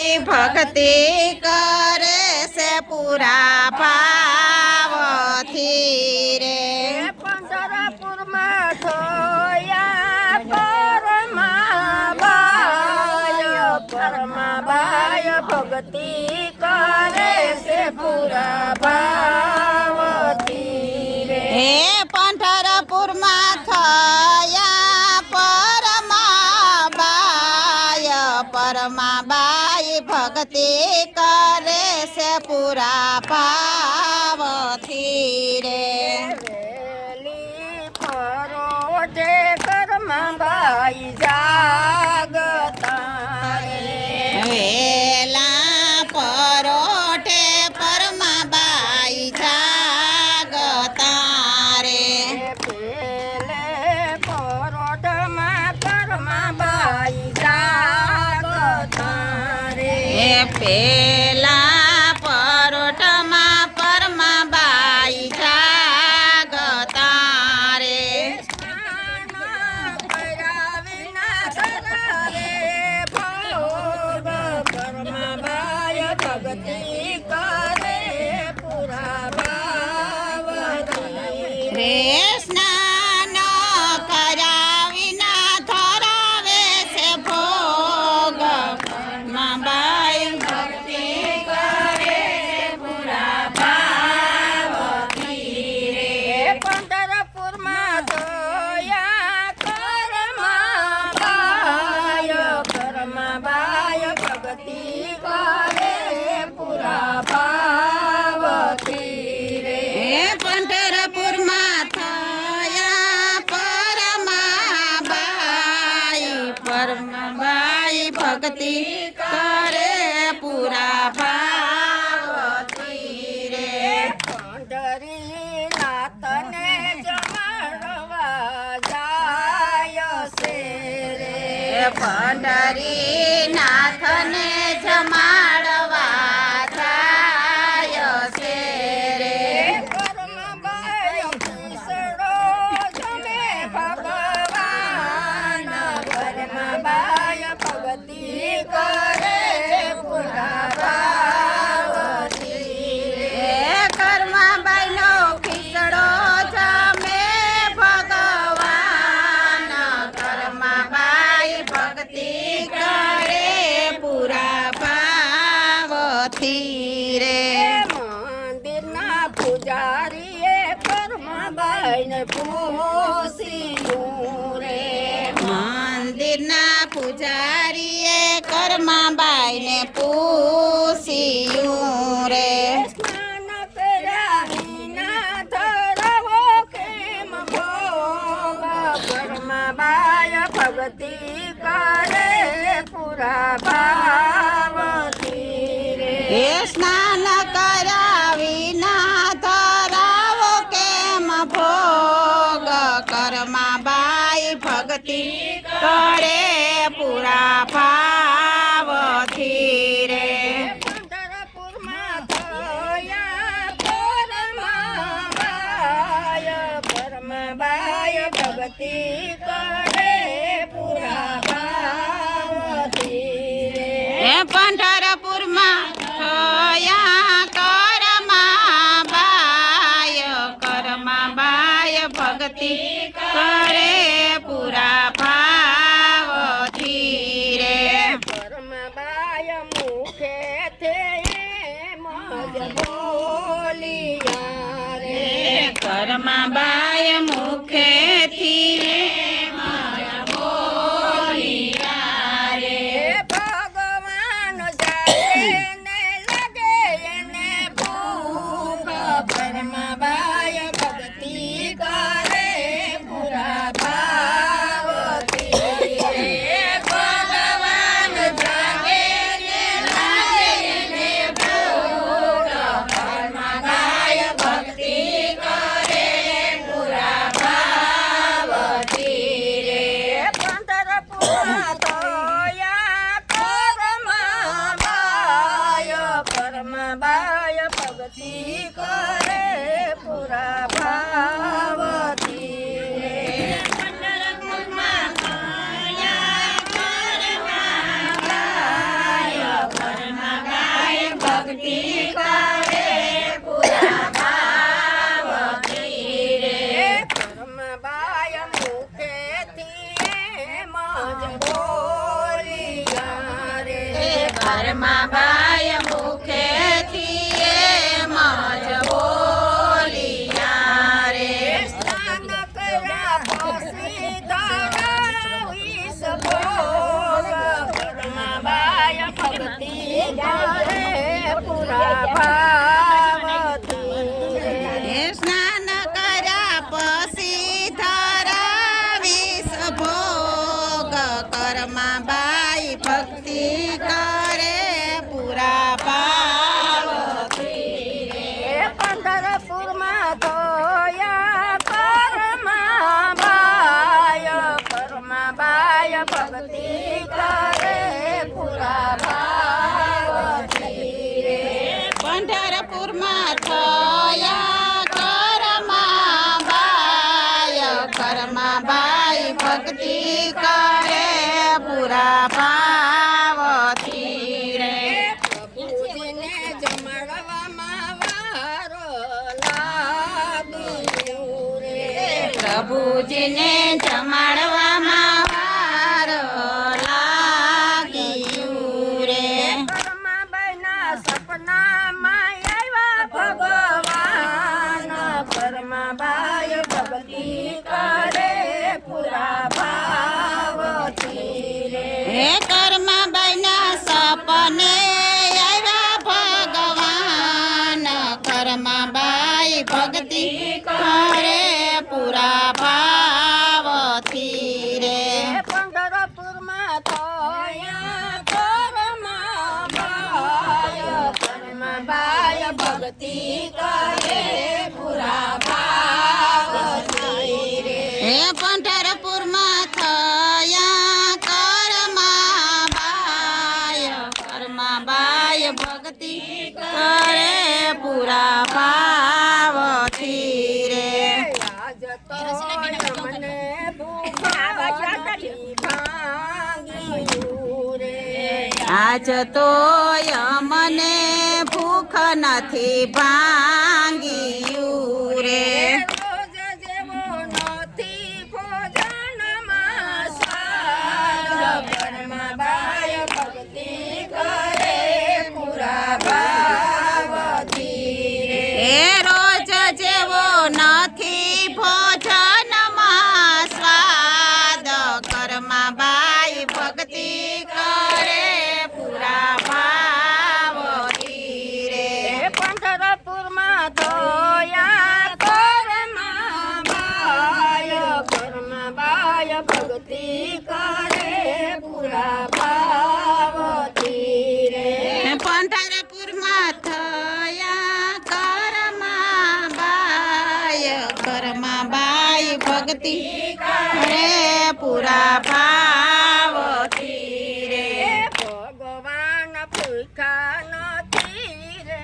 ભક્તિ કરે છે પૂરા ભાવથી રે પંઢરપુરમાં થયા પરમાબાય ભક્તિ કરે છે પૂરા ભાવથી રે હે પંઢરપુરમાં થયા પરમાબાય ભક્તિ કરે છે પૂરા ભાવથી રે વેલી પરોઠે ઘરમાં બાઈ જાગતા રે વેલા પરોઠે પરમાબાઈ જાગતા રે પેલે પરોઠમાં ઘરમાં બાઈ જાગતા રે પેલા પરોઠમાં પરમાબાઈ જાગતા રે સ્નાન કર્યા વિના સરારે ભોગ પરમાબાય ભક્તિ કરે પૂરા ભાવથી રે સ્નાન કર્યા વિના ધરાવે છે ભોગ પરમાબાઈ ભક્તિ કરે પૂરા ભાવથી રે પંઢરપુરમાં થયા કરમાબાય ભક્તિ કરે પૂરા ભાવથી રે હે પંઢરપુરમાં થયા પરમાબાઈ ભક્તિ કરે પૂરા ભાવથી રે પંઢરીનાથને જમાડવા જાય છે રે પંઢરીનાથને જમાડવા જાય છે રે પરમાબાય ખીસડો જમે ભગવાન પરમાબાય ભક્તિ કરે પૂરા ભાવથી રે હે કર્માબાઈનો ખીચડો જમે ભગવાન કર્માબાઈ ભક્તિ કરે પૂરા ભાવથી રે મંદિરના પૂજારીએ પરમાબાઈને પૂછ્યું રે મંદિરના પૂજારીએ કર્માબાઈને પૂછ્યું રે સ્નાન કર્યા વિના ધરાવો કેમ ભોગ પરમાબાય ભક્તિ કરે પૂરા ભાવથી રે હે સ્નાન કર્યા વિના ધરાવો કેમ ભોગ કર્માબાઈ ભક્તિ કરે પૂરા ભાવથી રે પંઢરપુરમાં થયા પરમાબાય ભક્તિ કરે પૂરા ભાવથી રે હે પંઢરપુરમાં થયા કરમાબાઈ ભક્તિ કરે પૂરા ભાવથી રે પરમાબાય મુખે મજ બોલિયા રે કર્માબાઈ મુખેથી બોલિયા રે ભગવાન જાય ને લાગે એને ભૂખ પરમાબાય ભક્તિ કરે પૂરા ભાવથી રે ભગવાન જાગે ને લાગે ને ભોગ કર્માબાઈ ભક્તિ કરે પૂરા ભાવથી રે પંઢરપુરમાં થયા પરમાબાય ભક્તિ કરે પૂરા ભાવથી રે પંઢરપુરમાં થયા કર્માબાઈ ઘરમાં બાય મુખેથી એમ જ બોલિયા રે. સ્નાન કર્યા પછી ધરાવીશ ભોગ ઘરમાં બાય ભક્તિ કરે પૂરા ભાવથી. સ્નાન કર્યા પછી ધરાવીશ ભોગ ઘરમાં બાઈ ભક્તિ કરે પૂરા ભાવથી. પંઢરપુરમાં ધોયા ઘરમાં બાય ભક્તિ કરે પૂરા ભાવથી. પંઢરપુરમાં થયા ઘરમાં બાઈ ભક્તિ કરે પૂરા ભાવથી રે. પ્રભુજીને જમાડવામાં વારો લાગ્યો રે. પ્રભુજીને જમાડવામાં વારો લાગ્યું રે. ઘરમાં બહેના સપનામાં આવ્યા ભગવાન ઘરમાં બાય ભક્તિ કરે પૂરા ભાવથી રે. હે કર્મા બાઈના સપને આવ્યા ભગવાન કર્મા બાઈ ભક્તિ કરે પૂરા ભાવથી રે. પંઢરપુરમાં થયા ઘરમાં બાય ભક્તિ કરે પૂરા ભાવથી રે. હે પંઢરપુરમાં થયા કર્મા બાય ભક્તિ કરે પૂરા ભાવથી રે. આજ તો મને ભૂખા ભાંગ્યું રે. આજ તો અમને ભૂખ નથી ભાંગ્યું રે. રોજ જેવો નથી ભોજનમાં સ્વાદ ઘરમાં બાય ભક્તિ કરે પૂરા ભાવથી રે. એ રોજ જેવો નથી ભોજનમાં સ્વાદ કર્મા બાઈ ભક્તિ કરે પૂરા ભાવથી રે. પંઢરપુરમાં ધોયા ઘરમાં બાય ભક્તિ કરે પૂરા ભાવથી રે. પંઢરપુરમાં થયા કર્મા બાઈ ભક્તિ કરે પૂરા ભાવથી રે. ભગવાન ભૂખા નથી રે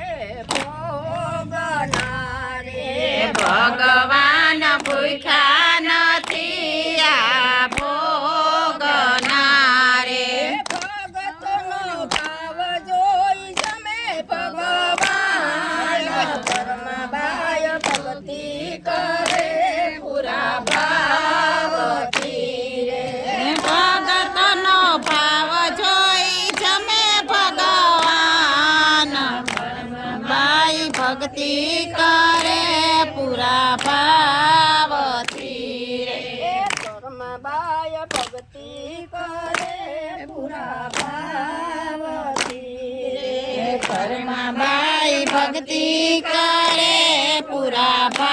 ભોગના રે. ભગવાન ભૂખ્યા નથી આ ભોગના રે. ભગતનો ભાવ જોઈ જમે ભગવાન ઘરમાં બાય ભક્તિ કરે પૂરા ભાવથી રે. ભગતનો ભાવ જોઈ જમે ભગવાન બાઈ ભક્તિ કરે પૂરા ભાવથી રે. ઘરમાં બાય ભક્તિ કરે પૂરા ભાવથી રે. ઘરમાં બાઈ ભક્તિ કરે પૂરા ભાવ